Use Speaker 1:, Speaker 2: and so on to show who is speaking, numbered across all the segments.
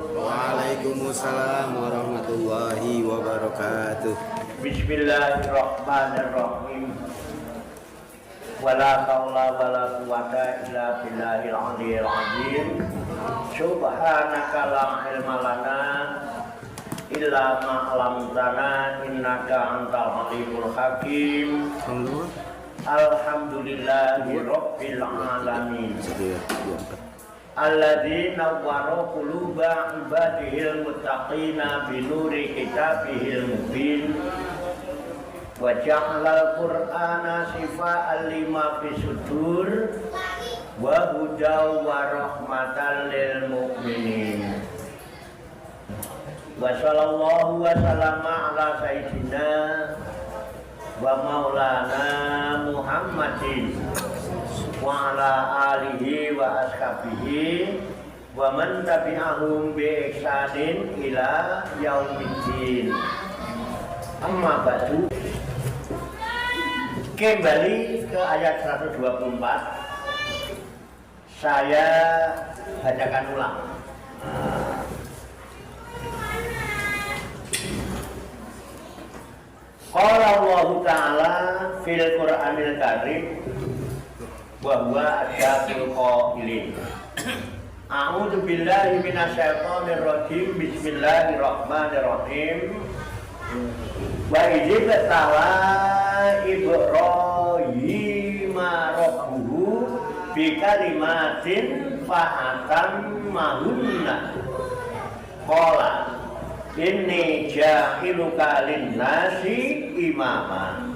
Speaker 1: Waalaikumsalam warahmatullahi wabarakatuh.
Speaker 2: Bismillahirrahmanirrahim. Wala haula wala quwata illa billahil aliyyil azim. Subhanaka la ilma lana illa ma 'allamtana innaka antal alimul hakim. Alhamdulillahi rabbil alamin. Alladzi nawwara quluba ibadihil muttaqina binuri kitabihil mubin wa ja'alal qur'ana shifaa'an lima fis sudur wa hudaw wa rahmatan lil mu'minin. Wa sallallahu wa sallama ala sayyidina wa maulana Muhammadin wa ala alihi wa ashabihi wa man tabi'ahum bi ihsanin ila yaumiddin. Amma ba'du. Kembali ke ayat 124. Saya bacakan ulang. Qala Allah Ta'ala fil Qur'anil Karim wa huwa asyadul qailin. A'udzu billahi minasyaitonir rajim. Bismillahirrahmanirrahim. Wa idh tala Ibrahim rabbuhu bi kalimatin fa'atammahunna. Qala inni ja'iluka lin-nasi imama.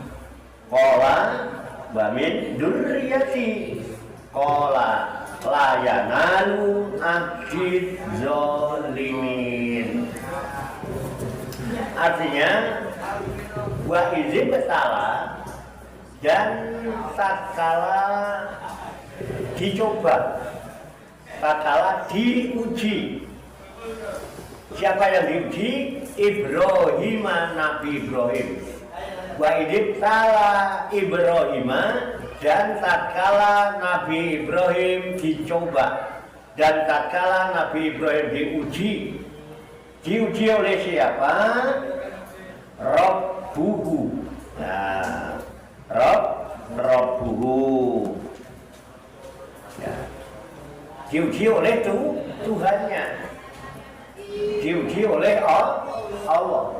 Speaker 2: Qala wa min dzurriyyati. Qala la yanalu ahdi zalimin. Artinya wa izin betala, dan tatkala dicoba, tatkala diuji. Siapa yang diuji? Ibrahim, Nabi Ibrahim. Wa idh tala Ibrahim, dan tatkala Nabi Ibrahim dicoba, dan tatkala Nabi Ibrahim diuji oleh siapa? Rabbuhu. Nah, Rabbuhu. Ya. Diuji oleh Tuhannya. Diuji oleh Allah.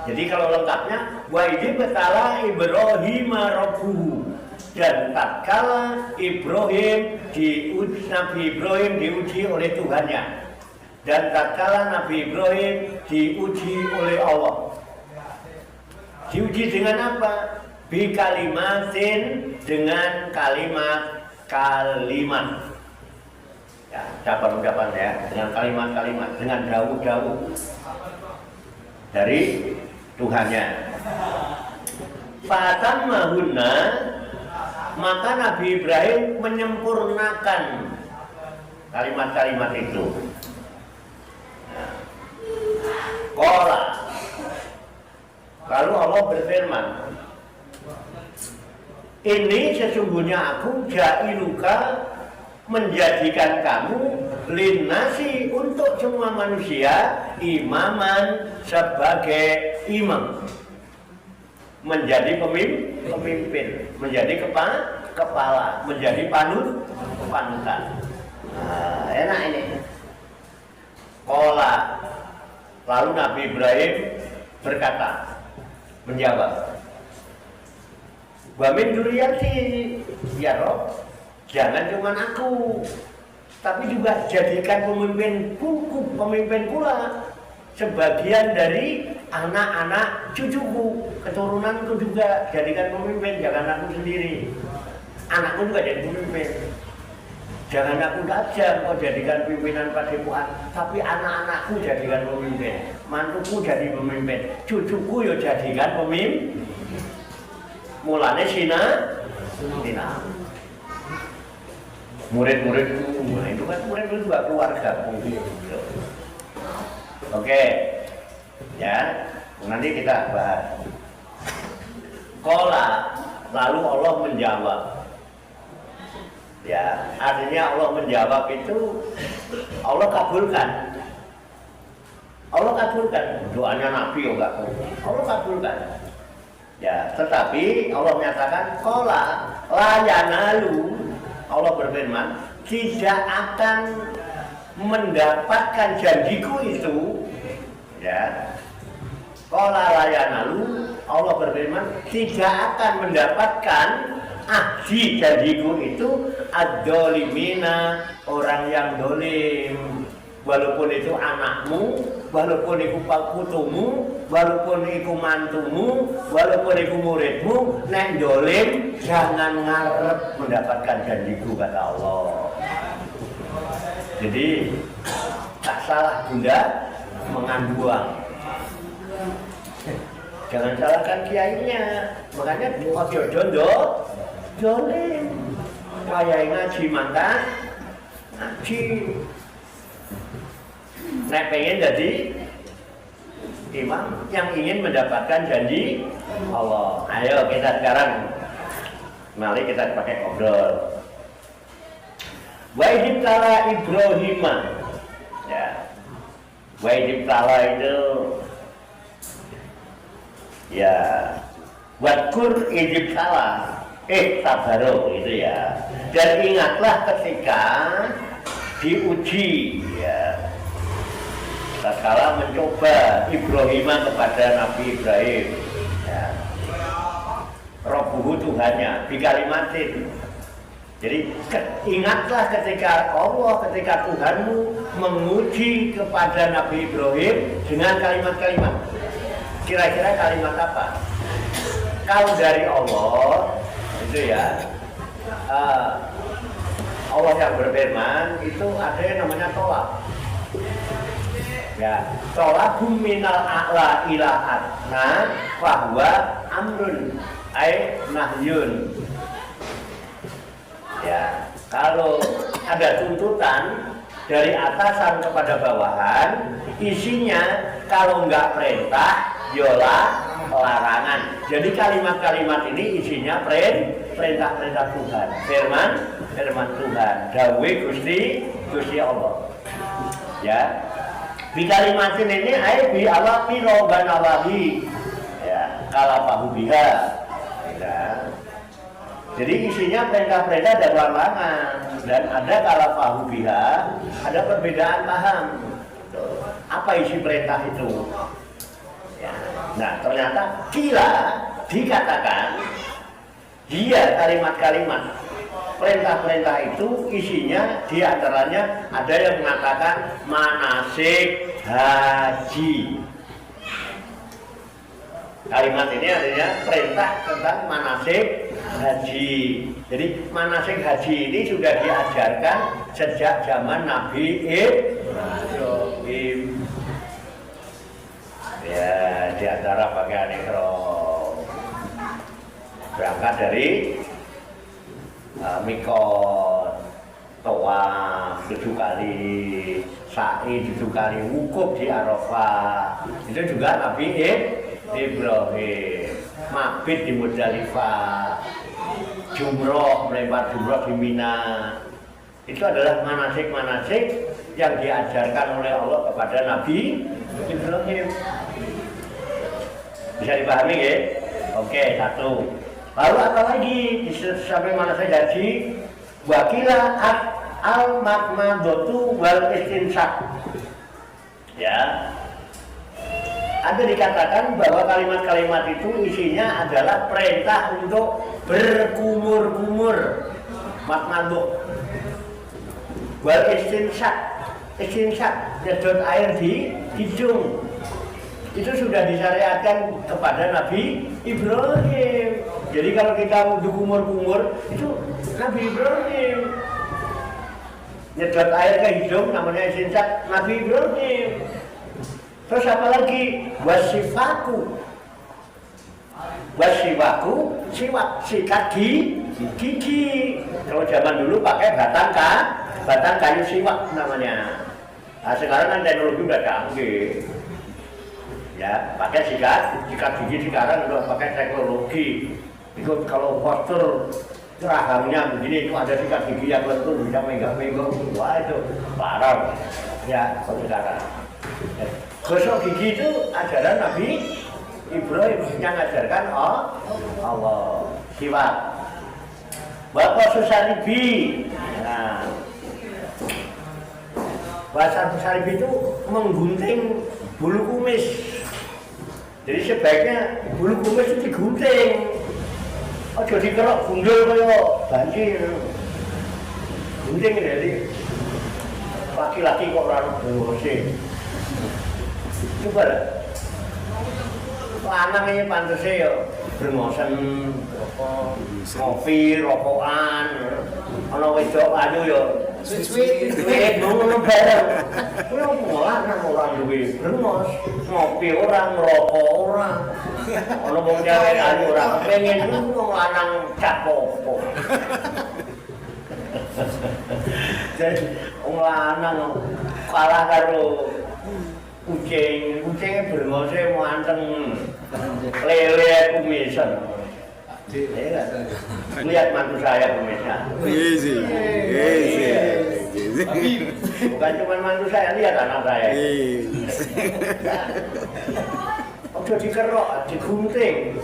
Speaker 2: Jadi kalau lengkapnya wa idh tala Ibrahim rabbuhu, dan tatkala Nabi Ibrahim diuji oleh Tuhannya, dan tatkala Nabi Ibrahim diuji oleh Allah. Diuji dengan apa? Bi kalimatin, dengan kalimat. Ya, ucapan-ucapan ya, dengan kalimat-kalimat, dengan dawuh-dawuh dari Tuhannya. Fatammahunna, maka Nabi Ibrahim menyempurnakan kalimat-kalimat itu. Qala, lalu Allah berfirman, ini sesungguhnya aku ja'iluka, menjadikan kamu linnasi, untuk semua manusia, imaman, sebagai imam, menjadi pemimpin, menjadi kepala, menjadi panutan. Nah, enak ini. Qala, lalu Nabi Ibrahim berkata, menjawab, wa min dzurriyyati, ya Rob, jangan cuma aku, tapi juga jadikan pemimpin pula sebagian dari anak-anak cucuku, keturunanku juga jadikan pemimpin, jangan aku sendiri. Anakku juga jadi pemimpin. Jangan aku saja kau jadikan pimpinan padepokan, tapi anak-anakku jadikan pemimpin, mantuku jadi pemimpin, cucuku yo jadikan pemimpin. Mulane Sina, murid-muridku, nah itu kan murid-murid juga keluarga. Oke, ya, nanti kita bahas. Qala, lalu Allah menjawab. Ya, artinya Allah menjawab itu Allah kabulkan. Allah kabulkan doanya Nabi, Allah kabulkan. Ya, tetapi Allah menyatakan qala la yanalu, Allah berfirman tidak akan mendapatkan janjiku itu. Ya, qala la yanalu, Allah berfirman tidak akan mendapatkan ahdi janjiku itu ad-dolimina, orang yang dolim. Walaupun itu anakmu, walaupun itu putumu, walaupun itu mantumu, walaupun itu muridmu, nek dolim jangan ngarep mendapatkan janjiku, kata Allah. Jadi tak salah bunda menganduang. Jangan salahkan kiainya, makanya ojo dondo dolim. Kayak ngaji mantap, ngaji. Nek pengen jadi imam yang ingin mendapatkan janji Allah. Ayo kita sekarang, mari kita pakai ngobrol. Wa idibtala Ibrahim, ya. Wa idibtala itu, ya. Wadkur idibtala, sabaro itu ya. Dan ingatlah ketika diuji, ya. Tatkala mencoba Ibrahim kepada Nabi Ibrahim, ya. Rabbuhu Tuhannya dikalimatin. Jadi ingatlah ketika Tuhanmu menguji kepada Nabi Ibrahim dengan kalimat-kalimat. Kira-kira kalimat apa? Kalau dari Allah itu ya, Allah yang berfirman itu ada yang namanya tolak. Ya, tolabum minal a'la ila adna fahuwa amrun ay nahyun. Ya, kalau ada tuntutan dari atasan kepada bawahan, isinya kalau enggak perintah, yola larangan. Jadi kalimat-kalimat ini isinya perintah-perintah Tuhan, firman Tuhan, dawuh Gusti Allah. Ya. Di kalimatin ini ayat bi Allah piro banawahi, ya kalapahu biha, ya. Jadi isinya perintah-perintah dan larangan, dan ada kalapahu biha, ada perbedaan paham. Apa isi perintah itu? Ya. Nah ternyata dikatakan dia kalimat-kalimat perintah-perintah itu isinya diantaranya ada yang mengatakan manasik haji. Kalimat ini artinya perintah tentang manasik haji. Jadi manasik haji ini sudah diajarkan sejak zaman Nabi Ibrahim. Ya, diantara pakaian ihram berangkat dari mikot, tawaf 7 kali, sa'i 7 kali, wukuf di Arafah. Itu juga Nabi Ibrahim. Mabit di Muzdalifah, jumroh, melempar jumroh di Mina. Itu adalah manasik-manasik yang diajarkan oleh Allah kepada Nabi Ibrahim. Bisa dipahami ya? Oke, satu. Lalu apa lagi sampai mana saya haji? Wakila al-makmadotu wal istinsak. Ya, ada dikatakan bahwa kalimat-kalimat itu isinya adalah perintah untuk berkumur-kumur, makmadot. Wal istinsak, nyedot air di hidung. Itu sudah disyariatkan kepada Nabi Ibrahim. Jadi kalau kita mau kumur-kumur, itu Nabi Ibrahim. Nyedot air ke hidung namanya istinsak, Nabi Ibrahim. Terus apa lagi? Wasifaku, siwak, sikat gigi. Kalau zaman dulu pakai batang kayu siwak namanya. Nah, sekarang kan teknologi udah canggih. Ya, pakai sikat gigi sekarang udah pakai teknologi. Itu kalau postur rahamnya begini, itu ada sikat gigi yang lentur bisa megang-megang. Wah itu parah. Ya, kalau sekarang. Gosok gigi itu ajaran Nabi Ibrahim yang ajarkan Allah. Siwak. Bapak Susaribi. Nah, bahasa Susaribi itu menggunting bulu kumis. Jadi sebaiknya bulu kumis itu digunting. Ojo dikerok gundul kaya banjir. Gunting jadi laki-laki kok ora ngurus. Coba lah. Lanang ini pantasnya ya bermosen, ngopi, rokokan, ana wedok ayu ya sweet ngono bareng. Kuwi opo lanang ora duwe brengos, ngopi ora, ngrokok ora. Ana wong cewek ayu ora pengen wong lanang cak opo. Jadi wong lanang kalah karo kucingnya berngosnya manteng lele kumisan. Lihat mantu saya kumisnya. Bukan cuma mantu saya, lihat anak saya. Udah dikerok, digunting.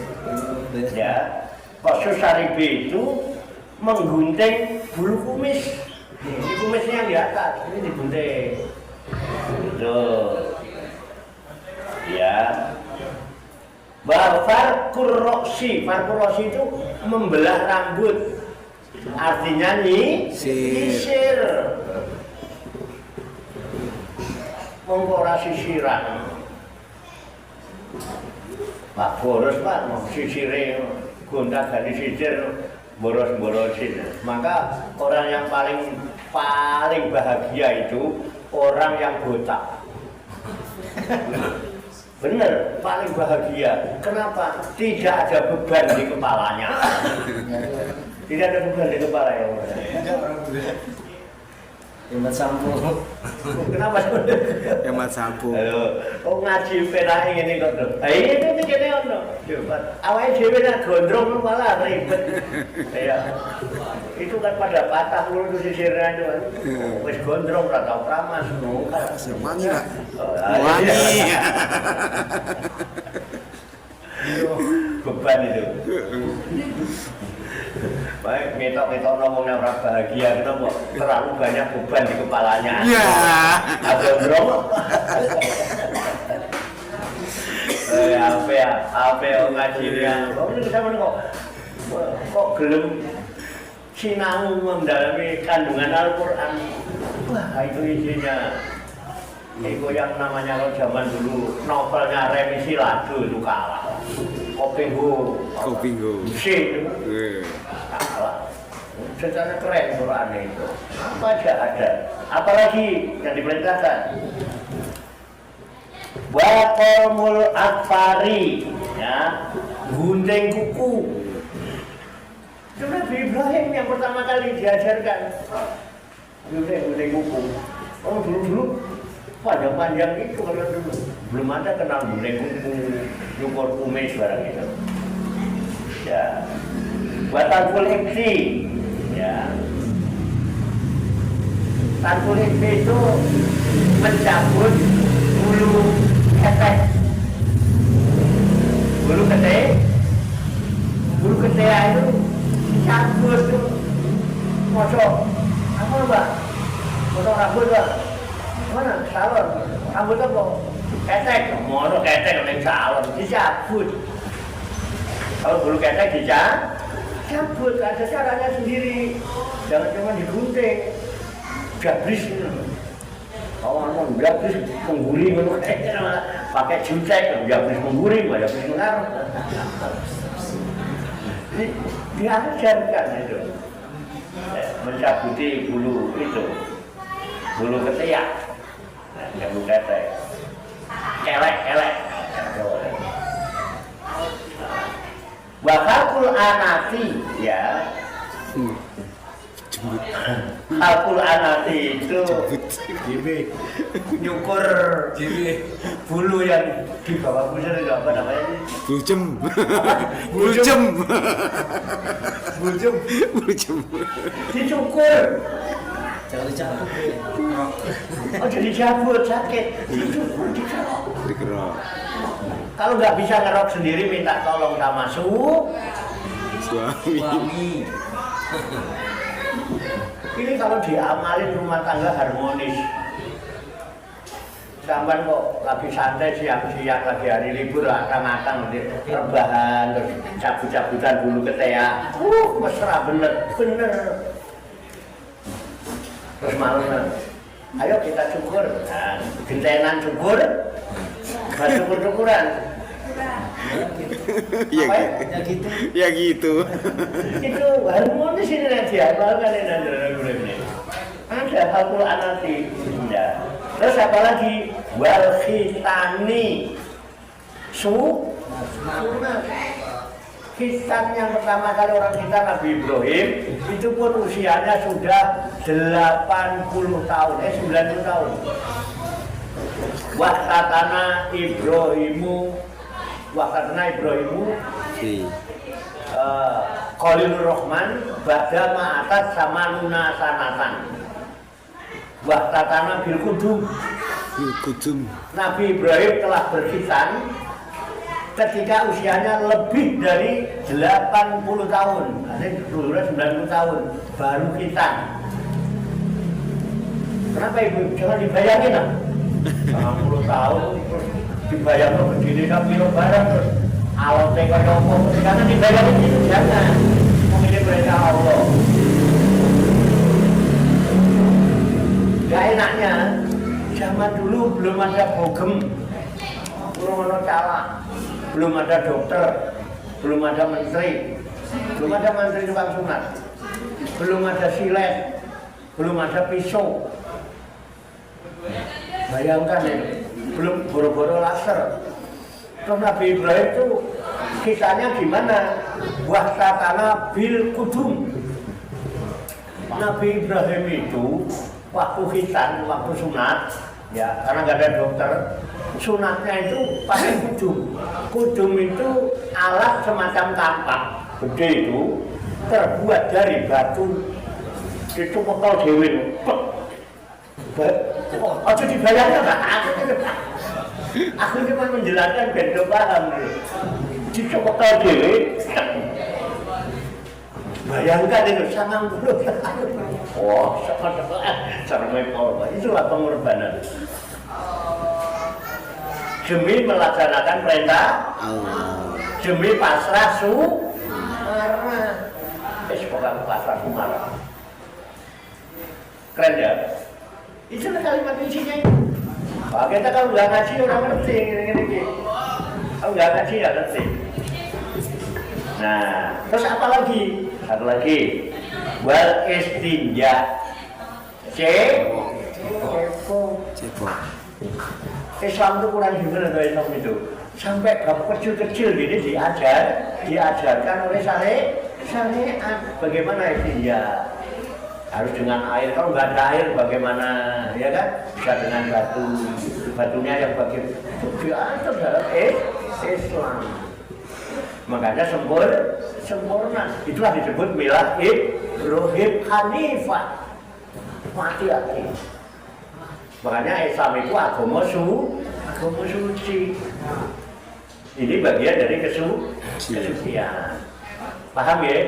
Speaker 2: Ya, Pak Susaribi itu menggunting bulu kumis. Ini kumisnya yang di atas, ini digunting. Betul. Ya, farkur roksi itu membelah rambut, artinya sisir, mengkora sisiran. Pak boros pak, mau sisire gonta ganti sisir, boros-borosin. Maka orang yang paling bahagia itu orang yang botak. Bener, paling bahagia. Kenapa? Tidak ada beban di kepalanya. Tidak ada beban di kepala ya.
Speaker 3: Hemat sampo.
Speaker 2: Kenapa?
Speaker 1: Hemat sampo.
Speaker 2: Oh ngaji penah ini kok. Itu mikirnya ono. Awalnya dhewe nak gondrong malah ribet. Ya. Itu kan pada patah dulu tuh sisirnya itu kan. Wis gondrong ora tau kramas ngono.
Speaker 1: Semangi lah.
Speaker 2: Wangi. Beban itu. Baik, metok-metok ngomongnya orang bahagia, kenapa? Terlalu banyak beban di kepalanya.
Speaker 1: Iya.
Speaker 2: Ada bro. Apa ya ngajinya? Kok ini sama kok gelem sinau mendalami kandungan Al-Quran. Wah, itu isinya. Itu yang namanya kalau zaman dulu novelnya Remisi Ladu itu kalah. Kopinggo. Sih. Kalah. Secara keren Quran itu. Apa aja ada. Apalagi yang diperintahkan. Waqomul akfari, ya, gunting kuku. Itu Nabi Ibrahim yang pertama kali diajarkan. Gunting kuku. Oh dulu panjang-panjang itu kalau dulu belum ada kenal gunting kuku, nyukur kumis barang itu. Ya, Tanful Hibsi, ya. Tanful Hibsi itu mencabut bulu ketek. Bulu ketek itu dicabut tuh. Mosok, apa mbak? Mosok rambut mbak? Mana? Salon? Rambut apa? Ketek, mosok ketek yang salon, dicabut. Kalau bulu ketek dicabut, ada caranya sendiri. Jangan cuma digunting. Gabris itu. Orang gabris mengguling pakai jutek, gabris mengguling, gabris mengaruh. Diajarkan itu. Mencabuti bulu itu. Bulu ketiak. Bulu ketek. Kelek. Wakakul anati, ya. Akul anati itu nyukur bulu yang di bawah pusar itu apa namanya? Buljem. Dicukur.
Speaker 3: Jangan dicabut.
Speaker 2: Oh jadi cabut sakit, itu dikerok.
Speaker 1: Dikerok.
Speaker 2: Kalau nggak bisa ngerok sendiri minta tolong sama
Speaker 1: Suami.
Speaker 3: Suami.
Speaker 2: Ini kalau diamalin rumah tangga harmonis. Sampai kok lagi santai siang-siang lagi hari libur akang-akang rebahan terus cabut-cabutan bulu ketea. Mesra bener. Terus malam, ayo kita syukur. Nah, gentenan syukur. Gak syukur-syukuran.
Speaker 1: Ya
Speaker 2: Apa ya?
Speaker 1: gitu.
Speaker 3: Ya gitu.
Speaker 1: Ya gitu.
Speaker 2: Itu harmonis ini yang diamalkan ini nanti. Ada Al-Quran nanti. Ya. Terus apa lagi? Wal khitani sunat. Khitan yang pertama kali orang kita Nabi Ibrahim itu pun usianya sudah 80 tahun, 90 tahun. Wahtatana Ibrahimu
Speaker 1: Si.
Speaker 2: Khalilur Rahman ba'da ma'atat sama nuna sanatan. Wahtatana bil kudum.
Speaker 1: Kudum.
Speaker 2: Nabi Ibrahim telah berkhitan ketika usianya lebih dari 80 tahun. Artinya dulunya 90 tahun baru khitan. Kenapa ibu? Jangan dibayangin lah. 80 tahun terus dibayangin begini tapi barang terus awal tega ngomong karena dibayangin itu jangan. Mungkin mereka Allah. Gak enaknya zaman dulu belum ada bogem, belum ada cala, belum ada dokter, belum ada menteri, belum ada menteri tukang sunat, belum ada silet, belum ada pisau. Bayangkan ini, belum boro-boro laser. Terus Nabi Ibrahim itu kisahnya gimana? Wahtatana bil kudum. Nabi Ibrahim itu waktu khitan, waktu sunat, ya karena nggak ada dokter, sunatnya itu pakai kudum. Kudum itu alat semacam kampak gede itu, terbuat dari batu. Itu pekal dewi. Ojo dibayangkan nggak? Aku cuma menjelaskan benda paham. Itu pekal dewi. Bayangkan itu sangat buruk. Wah, sangat mepol. Itulah pengorbanan. Demi melaksanakan perintah
Speaker 1: Allah.
Speaker 2: demi pasrah sumarah. Pokoknya pasrah sumarah. Keren ya? Itulah kalimat isinya itu. Nah, kita kalau nggak ngaji orang ngerti ini. Kalau nggak ngaji nggak ngerti. Nah, terus apa lagi? Satu lagi, wal istinja. Cebok. Islam itu kurang gimana tuh Islam itu? Sampai bab kecil-kecil gini diajarkan oleh syariat. Bagaimana istinja? Harus dengan air. Kalau nggak ada air bagaimana? Ya kan? Bisa dengan batu. Batunya yang diatur dalam Islam. Makanya sempurna. Itulah disebut milah Ibrahim Hanifah. Mati. Makanya Islam itu agama suci. Ini bagian dari kesucian. Paham ya?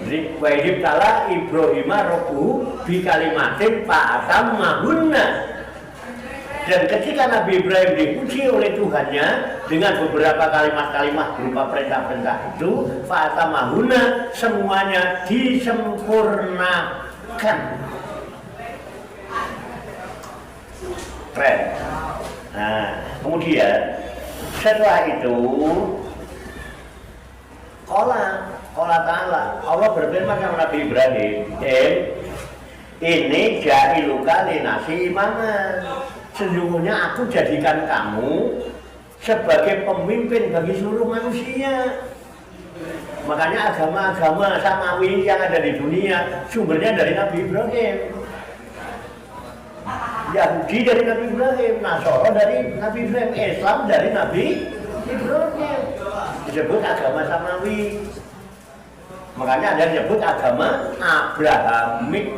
Speaker 2: Jadi wajib tala Ibrahim Rabbuhu bi kalimatin fa'atammahunna. Dan ketika Nabi Ibrahim dipuji oleh Tuhannya dengan beberapa kalimat-kalimat berupa perintah-perintah itu, fa'atamahuna, semuanya disempurnakan. Keren. Nah, kemudian setelah itu, Allah Ta'ala, Allah berfirman sama Nabi Ibrahim, ini ja'iluka linasi imaman. Sesungguhnya aku jadikan kamu sebagai pemimpin bagi seluruh manusia. Makanya agama-agama Samawi yang ada di dunia sumbernya dari Nabi Ibrahim. Yahudi dari Nabi Ibrahim, Nasara dari Nabi Ibrahim, Islam dari Nabi Ibrahim. Disebut agama Samawi. Makanya ada yang disebut agama Abrahamik.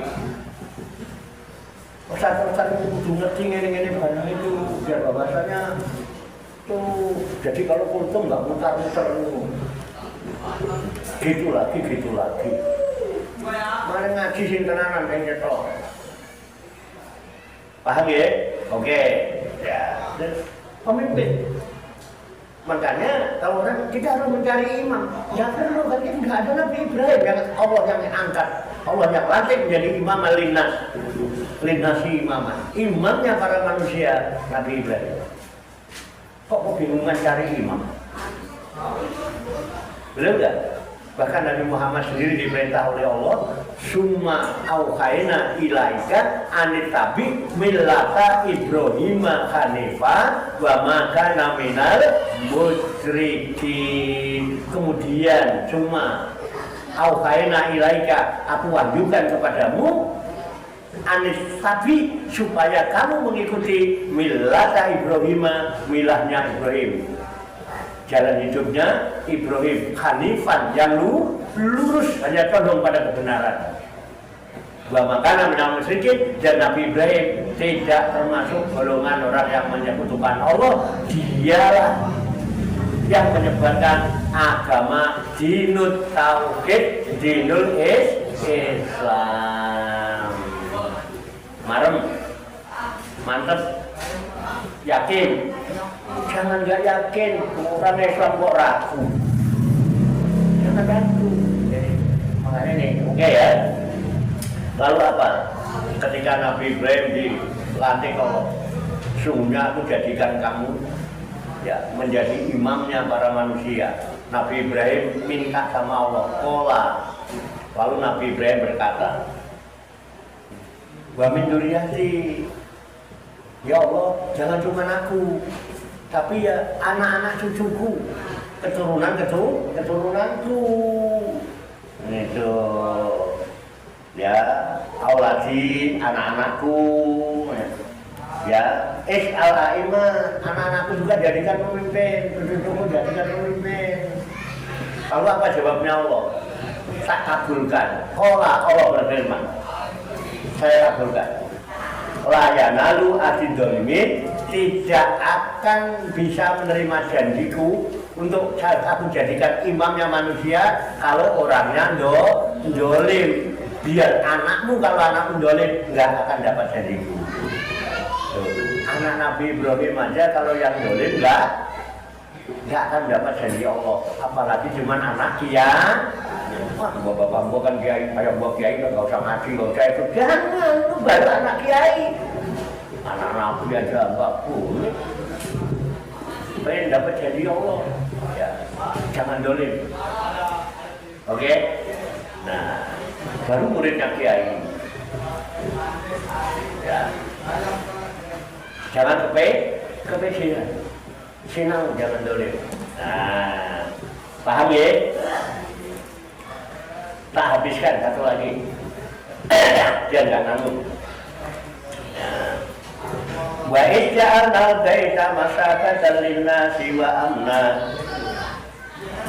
Speaker 2: pesan-pesan itu kudu ngerti ngene-ngene barang itu biar bahasanya tuh jadi kalau kultum nggak mutar-mutar gitu lagi mana ngaji sing tenanan yang cetok paham ya? Oke ya dan pemimpin makanya kalau orang kita harus mencari imam ya perlu kan kita nggak ada Nabi Ibrahim yang Allah yang angkat Allah yang lantik menjadi imam linasi imamnya para manusia Nabi Ibrahim kok kebingungan cari imam belum enggak? Bahkan Nabi Muhammad sendiri diperintah oleh Allah summa auhayna ilaika anitabi millata Ibrahim hanifa wa ma kana minal musyrikin. Kemudian summa auhayna ilaika aku wahyukan kepadamu anitabi supaya kamu mengikuti millata Ibrahim, milahnya Ibrahim, jalan hidupnya Ibrahim hanifan yang lurus hanya condong pada kebenaran. Wa makana minal musyrikin dan Nabi Ibrahim tidak termasuk golongan orang yang menyekutukan Allah. Dialah yang menyebarkan agama dinul tauhid, dinul Islam. Marem, mantep, yakin. Jangan nggak yakin, orang Islam kok ragu. Jangan ragu. Makanya nih, oke ya. Lalu apa? Ketika Nabi Ibrahim dilantik Allah, sungguhnya aku jadikan kamu ya menjadi imamnya para manusia. Nabi Ibrahim minta sama Allah, kola. Lalu Nabi Ibrahim berkata, wa min dzurriyyati, ya Allah, jangan cuma aku, tapi ya anak-anak cucuku, keturunanku. Itu ya auladi, anak-anakku. Ya, al-aimah, anak-anakku juga jadikan pemimpin, cucuku jadikan pemimpin. Lalu apa jawabnya Allah? Tak kabulkan. Allah berfirman, saya kabulkan. La yanalu adidolimin, tidak akan bisa menerima janjiku untuk aku jadikan imamnya manusia kalau orangnya dolim. Biar anakmu, kalau anakmu dolim nggak akan dapat janjiku. Anak Nabi Ibrahim aja kalau yang dolim nggak akan dapat janji Allah, apalagi cuma anak kiai. Wah, bapak-bapak kan kiai, kayak buat kiai nggak usah ngaji, nggak usah itu. Jangan, lu baru anak kiai. Anak Nabi aja nggak boleh. Pengen dapat janji Allah, ya jangan dolim. Oke? Nah, baru muridnya kiai. Ya. Jangan kepesiran, sinau jangan dolim. Nah, paham ya? Tak habiskan satu lagi, dia nggak nanggung. Wa ij'alna baita masakatan linnasi wa amna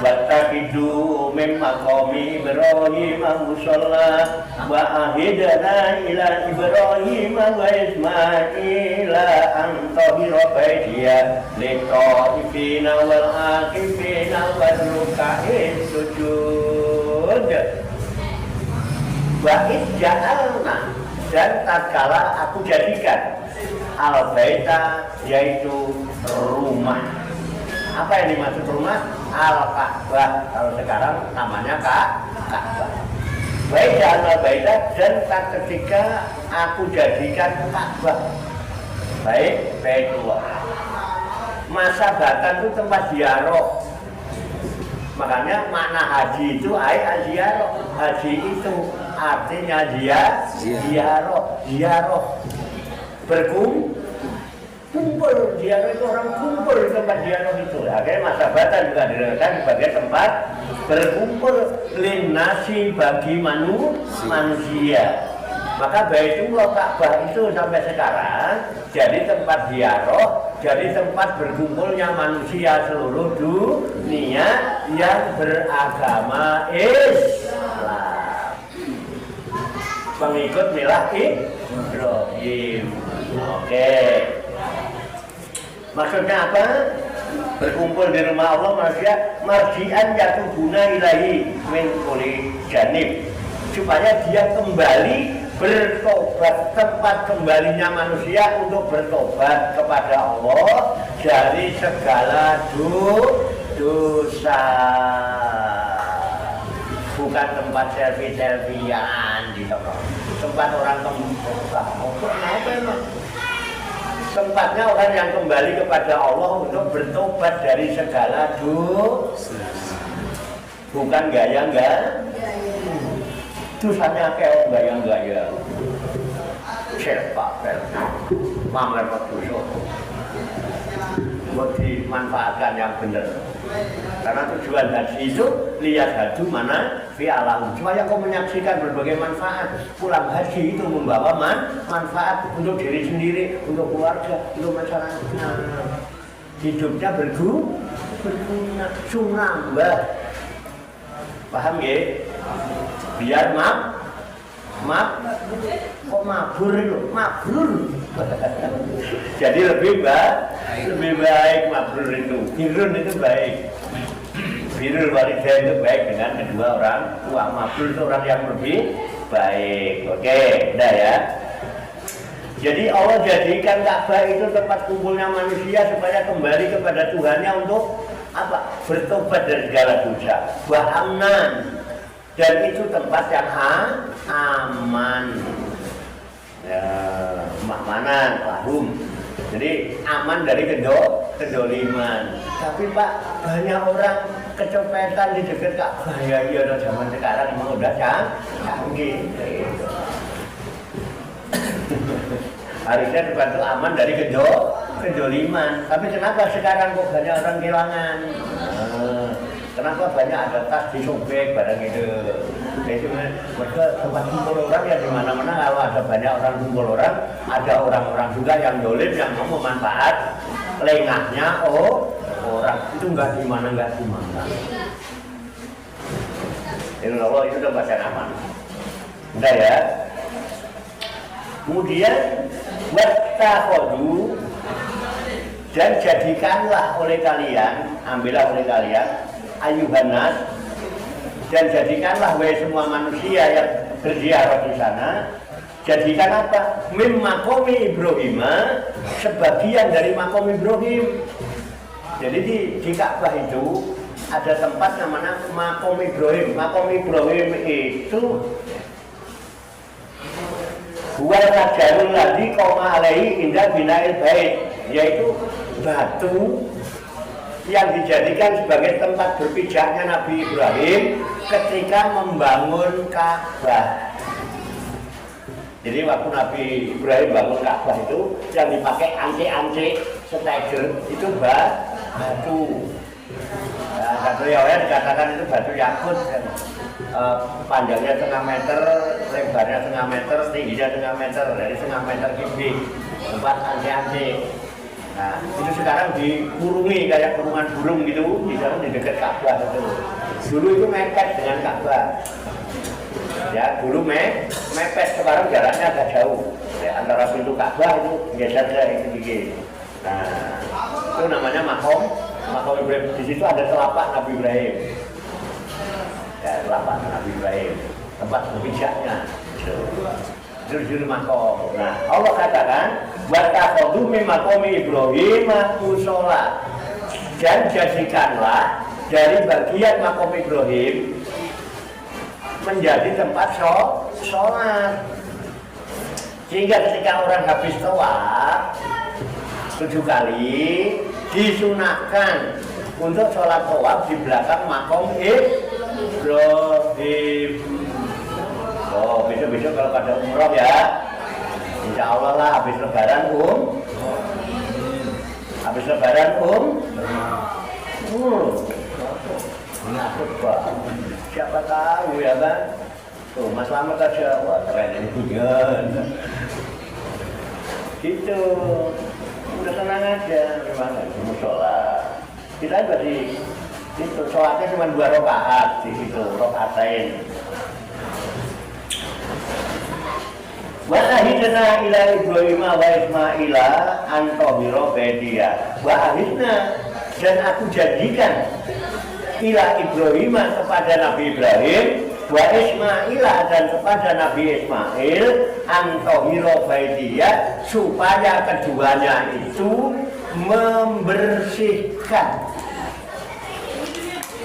Speaker 2: wattaqidu min maqami Ibrahim musalla wa ahidna ila Ibrahim wa Ismaila an tahira baitiya liqa'ifina wal aqifina wal ruka'is sujud. Wa ij'alna, dan tatkala aku jadikan al-baita, yaitu rumah. Apa yang dimaksud rumah? Al-Ka'bah. Kalau sekarang namanya Ka'bah. Baik al-baita, dan ketika aku jadikan Ka'bah, baik Baitullah. Masa batan itu tempat ziarah. Makanya makna haji itu ziarah. Haji itu artinya ziarah. Berkumpul, ziarah itu orang kumpul di tempat ziarah itu. Akhirnya masa batan juga digunakan sebagai tempat berkumpul linnasi, bagi manusia. Maka Baitullah Ka'bah itu sampai sekarang jadi tempat ziarah, jadi tempat berkumpulnya manusia seluruh dunia yang beragama Islam, pengikut milah Ibrahim. Ibrahim. Oke. Maksudnya apa? Berkumpul di rumah Allah manusia marjian yatubuna ilahi min kulli janib, supaya dia kembali bertobat, tempat kembalinya manusia untuk bertobat kepada Allah dari segala dosa. Bukan tempat selfie-selfiean gitu loh. Tempat orang tempatnya orang yang kembali kepada Allah untuk bertobat dari segala dosa. Bukan gaya-gaya. Dosanya kayak gaya-gaya. Serpa, pamer dosa. Buat dimanfaatkan yang benar. Karena tujuan haji itu lihat haji mana fi alam, supaya kau menyaksikan berbagai manfaat. Pulang haji itu membawa manfaat untuk diri sendiri, untuk keluarga, untuk masyarakat. Hidupnya berguna, sunambah. Paham ya? Biar kok mabur itu, mabrur. Jadi lebih baik mabrur itu. Birrun itu baik. Birrul walidain itu baik dengan kedua orang tua. Mabrur itu orang yang lebih baik. Oke, udah ya. Jadi Allah jadikan Ka'bah itu tempat kumpulnya manusia supaya kembali kepada Tuhannya untuk apa? Bertobat dari segala dosa. Wa amnan. Dan itu tempat yang aman. Ya, makmanan, lahum. Jadi aman dari kedoliman. Tapi Pak, banyak orang kecopetan di dekat Ka'bah. Ya iya, zaman sekarang memang udah canggih. Gitu. Harusnya tempat itu aman dari kedoliman. Tapi kenapa sekarang kok banyak orang kehilangan? Kenapa banyak ada tas disobek barang itu? Itu mereka tempat kumpul orang ya di mana-mana. Kalau ada banyak orang kumpul orang, ada orang-orang juga yang dolim yang mau memanfaat lengahnya orang itu nggak di mana. Ini Allah itu tempat yang aman. Udah ya. Kemudian wattakhadhu, dan jadikanlah oleh kalian, ambillah oleh kalian ayuhanas, dan jadikanlah wahai semua manusia yang berziarah di sana, jadikan apa? Mim maqami Ibrahim, sebagian dari makom Ibrahim. Jadi di Ka'bah itu ada tempat namanya makom Ibrahim. Makom Ibrahim itu buat rajalul ladzi qoma alaihi inda bina'il bait, yaitu batu yang dijadikan sebagai tempat berpijaknya Nabi Ibrahim ketika membangun Ka'bah. Jadi waktu Nabi Ibrahim bangun Ka'bah itu yang dipakai ance-ance setegel itu batu. Nah, satu riwayat dikatakan itu batu yakut, panjangnya setengah meter, lebarnya setengah meter, tingginya setengah meter, dari setengah meter kubik, tempat ance-ance. Nah, itu sekarang dikurungi kayak kurungan burung gitu, di sana di dekat Ka'bah itu. Dulu itu mepet dengan Ka'bah. Ya, dulu mepet, sekarang jaraknya agak jauh. Ya, antara pintu Ka'bah itu geser itu dikit. Nah, itu namanya makom Ibrahim. Di situ ada telapak Nabi Ibrahim. Ya, telapak Nabi Ibrahim, tempat berpijaknya. Juru makom. Nah, Allah katakan wattakhadhu min maqami Ibrahim mushola, dan jadikanlah dari bagian makom Ibrahim menjadi tempat sholat. Sehingga ketika orang habis tawaf 7 kali disunahkan untuk sholat tawaf di belakang makom Ibrahim. Oh, besok-besok kalau pada umroh ya, insya Allah lah habis lebaran menakut banget. Siapa tahu ya kan? Tuh Mas Slamet aja, wah keren ini punya. Gitu, udah tenang aja, memang mau sholat. Kita tadi itu sholatnya cuma 2 rakaat di situ, rakaatain. Wa ahidna ila Ibrahim wa Ismaila an tahira baitiya. Wa ahidna, dan aku janjikan ila Ibrahim kepada Nabi Ibrahim wa Ismaila dan kepada Nabi Ismail an tahira baitiya, supaya keduanya itu membersihkan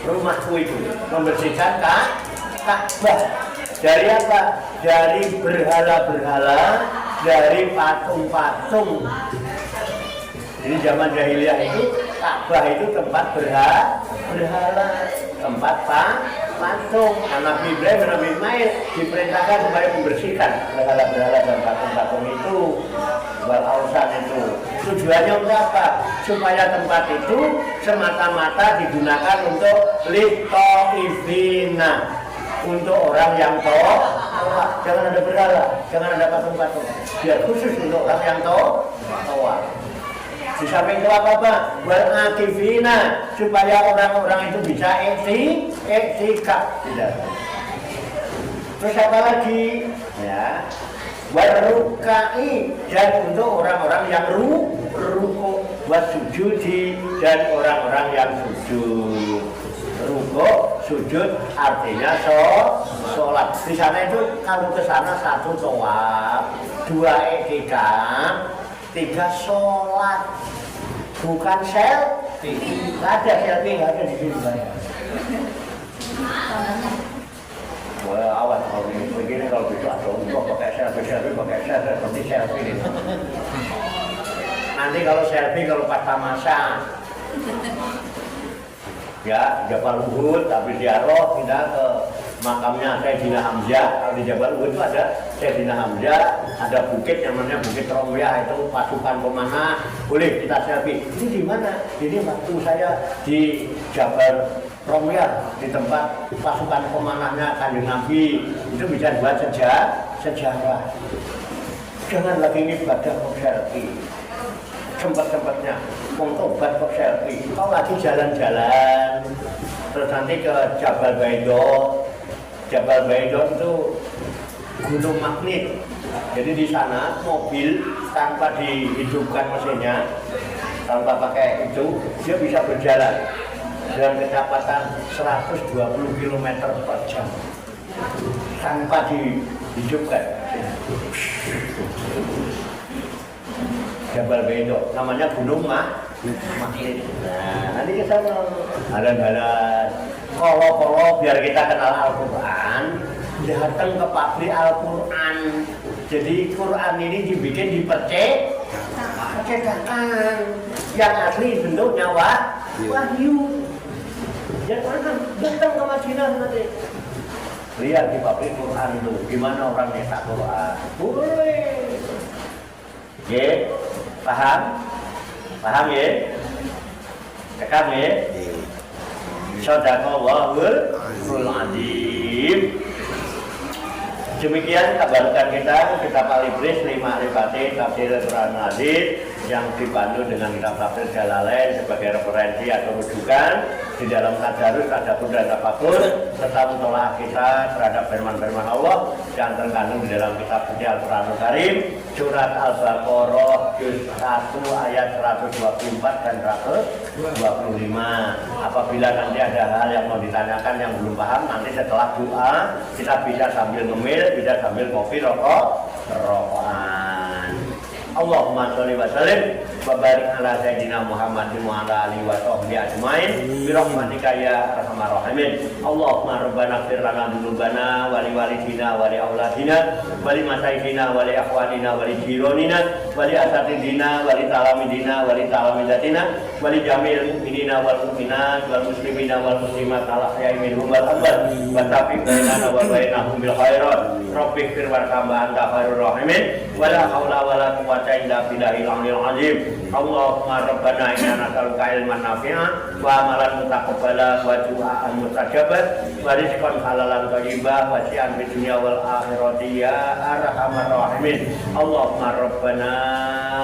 Speaker 2: rumahku itu, membersihkan Ka'bah. Dari apa? Dari berhala-berhala, dari patung-patung. Jadi zaman jahiliyah itu Ka'bah itu tempat berhala, tempat patung. Nabi Ibrahim dan Nabi Ismail diperintahkan supaya membersihkan berhala-berhala dan patung-patung itu, wal ausan itu. Tujuannya untuk apa? Supaya tempat itu semata-mata digunakan untuk litoifina, untuk orang yang taat. Jangan ada berhala, jangan ada patung-patung. Biar khusus untuk orang yang taat. Di samping itu apa? Wal akifina, supaya orang-orang itu bisa iktikaf. Terus apa lagi? Ya. Warukai, dan untuk orang-orang yang ruku, wasujudi, dan orang-orang yang sujud. Ruku, sujud artinya sholat. Di sana itu kalau ke sana 1 tawaf, 2 iktikaf, 3 sholat. Bukan selfie. Nggak ada selfie, nggak ada di sini banyak. Wah, awas kalau begini, kalau gitu atau kok pakai selfie pakai seperti selfie ini. Nanti kalau selfie kalau pas tamasya, ya Jabal Uhud, tapi ziarah pindah ke makamnya Sayyidina Hamzah. Kalau di Jabal Uhud itu ada Sayyidina Hamzah, ada bukit yang namanya Bukit Romyah, itu pasukan pemanah, boleh kita selfie. Ini di mana? Ini waktu saya di Jabal Romyah, di tempat pasukan pemanahnya Kanjeng Nabi. Itu bisa buat sejarah. Jangan lagi ini ibadah kok selfie. Sempat-sempatnya mengtobat kok selfie. Kau lagi jalan-jalan, terus nanti ke Jabal Baidot. Jabal Baidot itu gunung magnet. Jadi di sana mobil tanpa dihidupkan mesinnya, tanpa pakai itu, dia bisa berjalan dengan kecepatan 120 km per jam tanpa dihidupkan. Jabal Baidot, namanya gunung magnet. Nah, nanti kita jalan-jalan. Kalau biar kita kenal Al-Quran, datang ke pabrik Al-Quran. Jadi Quran ini dibikin di percetakan yang asli bentuknya wahyu. Jangan datang ke Madinah nanti. Lihat di pabrik Quran itu, gimana orang nyetak Quran. Boleh. Ya, paham? Paham ya? Cekam ya? Sadaqallahul azim. Demikian kabarkan kita kitab Al-Ibris 5 Al-Fatih Tafsir Al-Quran Al-Azim yang dibantu dengan kitab Tafsir Jalalain sebagai referensi atau rujukan di dalam tadarus, tadabbur dan tafakur serta mutolaah kita terhadap firman-firman Allah yang terkandung di dalam kitab suci Al-Quran Al-Karim, surat Al-Baqarah juz 1 ayat 124 dan 125. Apabila nanti ada hal yang mau ditanyakan yang belum paham, nanti setelah doa kita bisa sambil ngemil, bisa sambil kopi rokokan. Allahumma sholli wa sallim wa barik ala sayyidina Muhammadin wa ala alihi wa sahbihi ajmain bi rahmatika ya arhamar rahimin. Allahumma rabbana ighfir lana dzunubana wa li walidina wa li auladina wa li masaikina wa li akhwanina wa li jironina wa li asatidina wa li talamidina wa li talamidatina wa li jamil mu'minina wal mu'minat wal muslimina wal muslimat al ahya'i minhum wal amwat wa taufiq bainana wa bainahum bil khairat. Rabbi ighfir warhamna anta khairur rahimin wa la haula wa la quwwata illa billahil aliyyil azim. Allahumma rabbana inna nas'aluka ilman nafi'an wa amalan mutaqabbala wa du'aan mustajaban wa rizqan halalan thayyiban wa syi'an fid dunya wal akhirati ya arhamar rahimin. Allahumma rabbana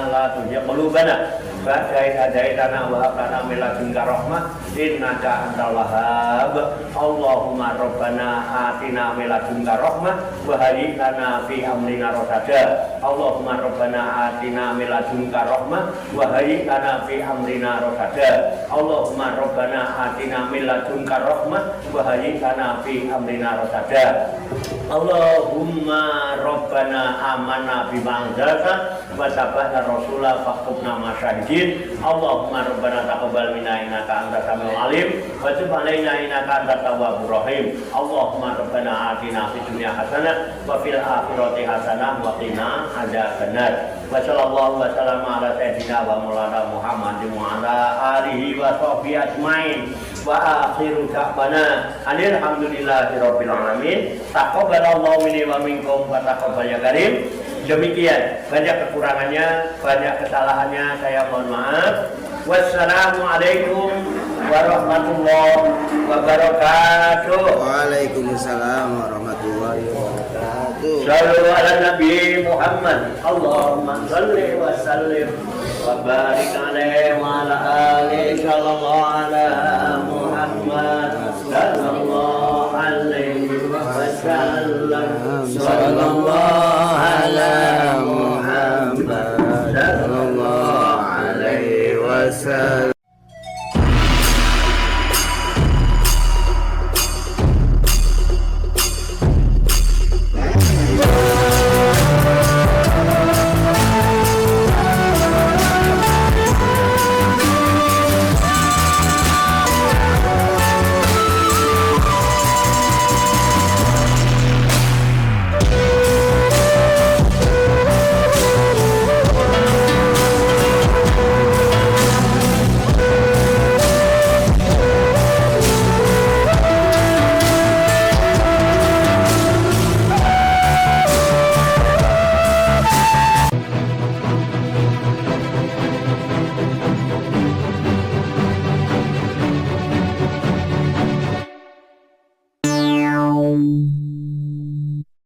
Speaker 2: la tuzigh qulubana ba'da hadaitana wa hab lana min ladunka rahmah innaka antal wahhab. Allahumma rabbana atina min ladunka rahmah wa hayyi lana fi amrina rasada. Allahumma rabbana atina min ladunka rahmah wa hayyi lana fi amrina rasada. Allahumma rabbana atina min ladunka rahmah wa hayyi lana fi amrina rasada. Allahumma rabbana amanna bima anzalta wa tabi'na rasula faqtubna masyahidin. Allahumma rabbana taqabbal minna innaka antas samiul alim wa tub alaina innaka antat tawwabur rahim. Allahumma rabbana atina fid dunya hasanah wa fil akhirati hasanah wa qina adzabannar. Wa sallallahu wa sallama ala sayyidina wa maulana Muhammadin wa ala alihi wa sahbihi ajmain. Wa akhiru da'wana alhamdulillahi rabbil alamin. Taqabbalallahu minni wa minkum wa taqabbal ya karim. Demikian, banyak kekurangannya, banyak kesalahannya, saya mohon maaf. Wassalamualaikum warahmatullahi wabarakatuh.
Speaker 3: Waalaikumsalam warahmatullahi wabarakatuh.
Speaker 2: Shallu ala Nabi Muhammad. Allahumma shalli wa sallim wa barik alaihi wa ala alihi. Sallallahu ala Muhammad. Sallallahu alaihi wa sallam. Sallallahu ala Muhammad. Sallallahu alaihi wa sallam.
Speaker 3: Wow.